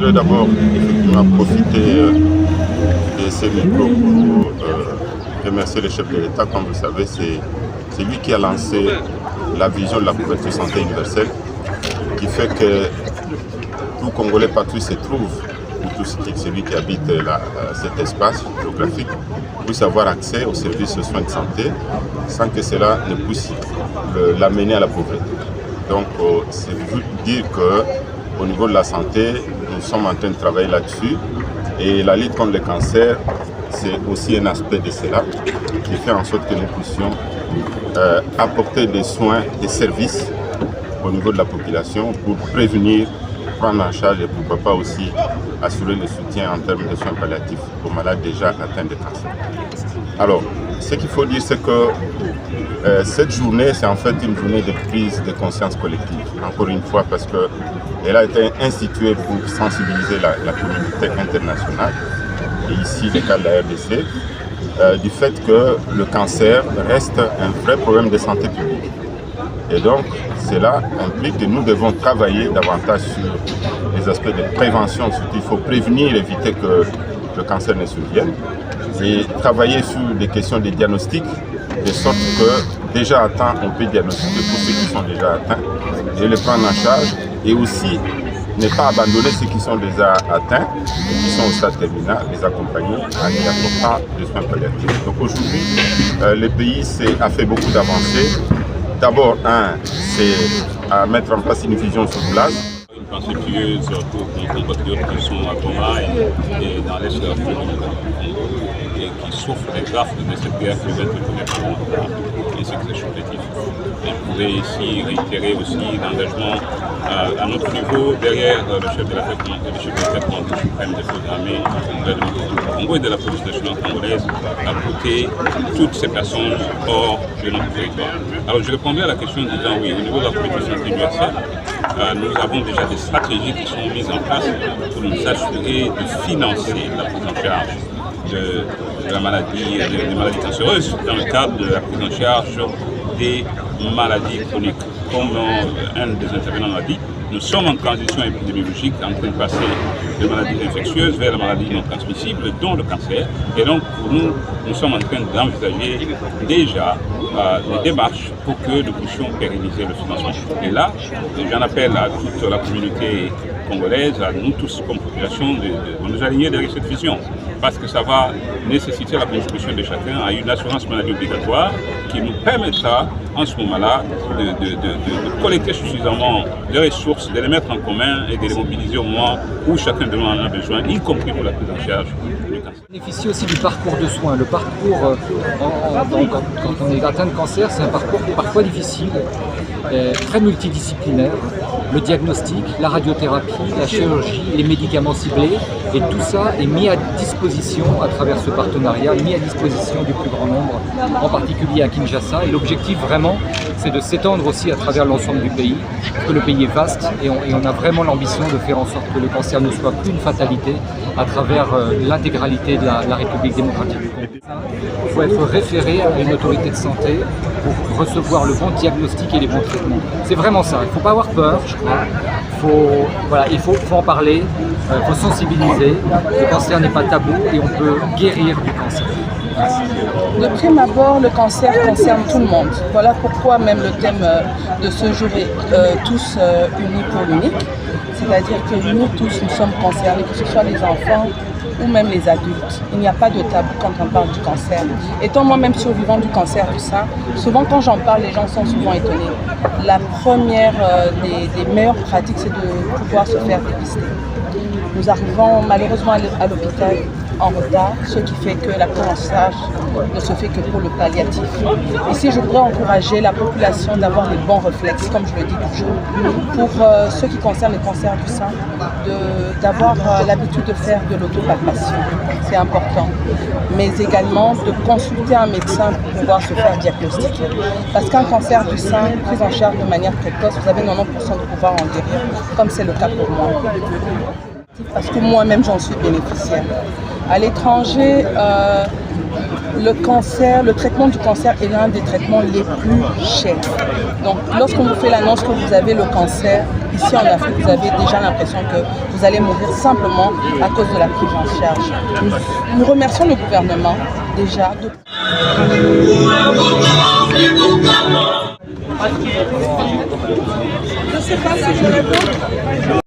voudrais d'abord effectivement profiter de ces micros pour remercier le chef de l'État. Comme vous le savez, c'est lui qui a lancé la vision de la couverture santé universelle, qui fait que tout Congolais partout se trouve, ou tout celui qui habite cet espace géographique, puisse avoir accès aux services de soins de santé sans que cela ne puisse l'amener à la pauvreté. Donc, c'est dire qu'au niveau de la santé, nous sommes en train de travailler là-dessus. Et la lutte contre le cancer, c'est aussi un aspect de cela qui fait en sorte que nous puissions apporter des soins, des services au niveau de la population pour prévenir, prendre en charge et pourquoi pas aussi assurer le soutien en termes de soins palliatifs aux malades déjà atteints de cancer. Alors, ce qu'il faut dire, c'est que cette journée, c'est en fait une journée de prise de conscience collective. Encore une fois, parce qu'elle a été instituée pour sensibiliser la communauté internationale, et ici le cas de la RDC, du fait que le cancer reste un vrai problème de santé publique. Et donc, cela implique que nous devons travailler davantage sur les aspects de prévention. Surtout, il faut prévenir, éviter que le cancer ne survienne. Et travailler sur des questions de diagnostic, de sorte que déjà atteints, on peut diagnostiquer pour ceux qui sont déjà atteints, et les prendre en charge, et aussi ne pas abandonner ceux qui sont déjà atteints, qui sont au stade terminal, les accompagner en y apportant des soins palliatifs. Donc aujourd'hui, le pays a fait beaucoup d'avancées. D'abord, c'est à mettre en place une vision sur place. Une pensée pieuse pour nos compatriotes qui sont à Goma et dans l'est de l'Afrique et qui souffrent des graves de cette guerre qui va être ainsi que des supplétifs. Et je voudrais ici réitérer aussi l'engagement à notre niveau derrière le chef de l'État suprême des forces armées du Congo et de la police nationale congolaise à côté toutes ces personnes hors de notre territoire. Alors je répondrai à la question en disant oui, au niveau de la politique santé universelle, nous avons déjà des stratégies qui sont mises en place pour nous assurer de financer la prise en charge de la maladie, des maladies cancéreuses dans le cadre de la prise en charge des maladies chroniques. Comme un des intervenants l'a dit, nous sommes en transition épidémiologique, en train de passer de maladies infectieuses vers la maladie non transmissible, dont le cancer. Et donc, pour nous, nous sommes en train d'envisager déjà des démarches pour que nous puissions pérenniser le financement. Et là, j'en appelle à toute la communauté congolaise, à nous tous comme population, de nous aligner derrière cette vision. Parce que ça va nécessiter la contribution de chacun à une assurance maladie obligatoire qui nous permettra en ce moment-là de collecter suffisamment de ressources, de les mettre en commun et de les mobiliser au moment où chacun de nous en a besoin, y compris pour la prise en charge du cancer. On bénéficie aussi du parcours de soins. Le parcours, quand on est atteint de cancer, c'est un parcours parfois difficile, très multidisciplinaire. Le diagnostic, la radiothérapie, la chirurgie, les médicaments ciblés, et tout ça est mis à disposition à travers ce partenariat, mis à disposition du plus grand nombre, en particulier à Kinshasa. Et l'objectif vraiment, c'est de s'étendre aussi à travers l'ensemble du pays, parce que le pays est vaste et on a vraiment l'ambition de faire en sorte que le cancer ne soit plus une fatalité à travers l'intégralité de la République démocratique du Congo. Il faut être référé à une autorité de santé pour recevoir le bon diagnostic et les bons traitements. C'est vraiment ça, il ne faut pas avoir peur, je crois. Il faut en parler, il faut sensibiliser. Le cancer n'est pas tabou et on peut guérir du cancer. De prime abord, le cancer concerne tout le monde. Voilà pourquoi même le thème de ce jour est tous unis pour l'unique. C'est-à-dire que nous tous, nous sommes concernés, que ce soit les enfants ou même les adultes. Il n'y a pas de tabou quand on parle du cancer. Étant moi-même survivant du cancer du sein, souvent quand j'en parle, les gens sont souvent étonnés. La première des meilleures pratiques, c'est de pouvoir se faire dépister. Nous arrivons malheureusement à l'hôpital en retard, ce qui fait que la prise en charge ne se fait que pour le palliatif. Ici, je voudrais encourager la population d'avoir les bons réflexes, comme je le dis toujours, pour ceux qui concernent le cancer du sein, d'avoir l'habitude de faire de l'autopalpation. C'est important. Mais également de consulter un médecin pour pouvoir se faire diagnostiquer. Parce qu'un cancer du sein, pris en charge de manière précoce, vous avez 90% de pouvoir en guérir, comme c'est le cas pour moi. Parce que moi-même, j'en suis bénéficiaire. À l'étranger, le traitement du cancer est l'un des traitements les plus chers. Donc, lorsqu'on vous fait l'annonce que vous avez le cancer, ici en Afrique, vous avez déjà l'impression que vous allez mourir simplement à cause de la prise en charge. Nous remercions le gouvernement déjà de... Je ne sais pas si je réponds.